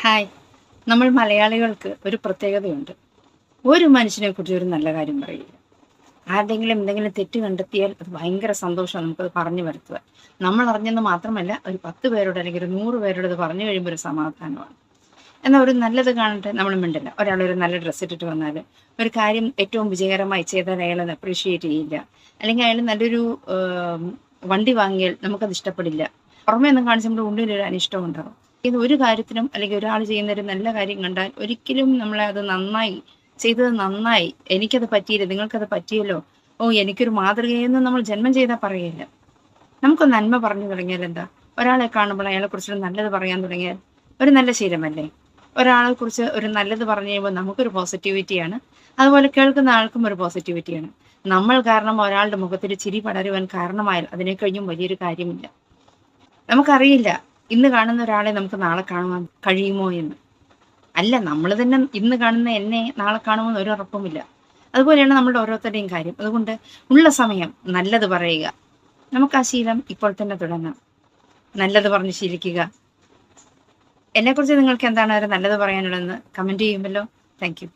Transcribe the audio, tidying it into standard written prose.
Hi. നമ്മൾ മലയാളികൾക്ക് ഒരു പ്രത്യേകതയുണ്ട്. ഒരു മനുഷ്യനെക്കുറിച്ച് ഒരു നല്ല കാര്യം പറയില്ല. ആരുടെയെങ്കിലും എന്തെങ്കിലും തെറ്റ് കണ്ടെത്തിയാൽ അത് ഭയങ്കര സന്തോഷമാണ് നമുക്കത് പറഞ്ഞു വരുത്തുക. നമ്മൾ അറിഞ്ഞെന്ന് മാത്രമല്ല, ഒരു 10 പേരോട് അല്ലെങ്കിൽ ഒരു 100 പേരോട് അത് പറഞ്ഞു കഴിയുമ്പോൾ ഒരു സമാധാനമാണ്. എന്നാൽ ഒരു നല്ലത് കാണട്ടെ നമ്മൾ മിണ്ടില്ല. ഒരാളൊരു നല്ല ഡ്രസ്സ് ഇട്ടിട്ട് വന്നാൽ, ഒരു കാര്യം ഏറ്റവും വിജയകരമായി ചെയ്താൽ അയാളത് അപ്രീഷിയേറ്റ് ചെയ്യില്ല. അല്ലെങ്കിൽ അയാൾ നല്ലൊരു വണ്ടി വാങ്ങിയാൽ നമുക്കത് ഇഷ്ടപ്പെടില്ല. പുറമേയൊന്നും കാണിച്ച് നമ്മുടെ ഉള്ളിലൊരു അനിഷ്ടം ഉണ്ടാകും. ഇത് ഒരു കാര്യത്തിനും അല്ലെങ്കിൽ ഒരാൾ ചെയ്യുന്ന ഒരു നല്ല കാര്യം കണ്ടാൽ ഒരിക്കലും നമ്മളെ അത് നന്നായി ചെയ്തത് നന്നായി, എനിക്കത് പറ്റിയില്ല, നിങ്ങൾക്കത് പറ്റിയല്ലോ, ഓ എനിക്കൊരു മാതൃകയെന്ന് നമ്മൾ ജന്മം ചെയ്താൽ പറയില്ല. നമുക്ക് നന്മ പറഞ്ഞു തുടങ്ങിയാൽ എന്താ? ഒരാളെ കാണുമ്പോൾ അയാളെക്കുറിച്ച് നല്ലത് പറയാൻ തുടങ്ങിയാൽ ഒരു നല്ല ശീലമല്ലേ? ഒരാളെക്കുറിച്ച് ഒരു നല്ലത് പറഞ്ഞു കഴിയുമ്പോൾ നമുക്കൊരു പോസിറ്റിവിറ്റിയാണ്. അതുപോലെ കേൾക്കുന്ന ആൾക്കും ഒരു പോസിറ്റിവിറ്റിയാണ്. നമ്മൾ കാരണം ഒരാളുടെ മുഖത്തിൽ ചിരി പടരുവാൻ കാരണമായാൽ അതിനെ കഴിഞ്ഞും വലിയൊരു കാര്യമില്ല. നമുക്കറിയില്ല ഇന്ന് കാണുന്ന ഒരാളെ നമുക്ക് നാളെ കാണുവാൻ കഴിയുമോ എന്ന്. അല്ല, നമ്മൾ തന്നെ ഇന്ന് കാണുന്ന എന്നെ നാളെ കാണുമെന്ന് ഒരു ഉറപ്പുമില്ല. അതുപോലെയാണ് നമ്മളുടെ ഓരോരുത്തരുടെയും കാര്യം. അതുകൊണ്ട് ഉള്ള സമയം നല്ലത് പറയുക. നമുക്ക് ആ ശീലം ഇപ്പോൾ തന്നെ തുടങ്ങാം. നല്ലത് പറഞ്ഞ് ശീലിക്കുക. എന്നെക്കുറിച്ച് നിങ്ങൾക്ക് എന്താണ് ഒരു നല്ലത് പറയാനുള്ളതെന്ന് കമന്റ് ചെയ്യുമല്ലോ. Thank you.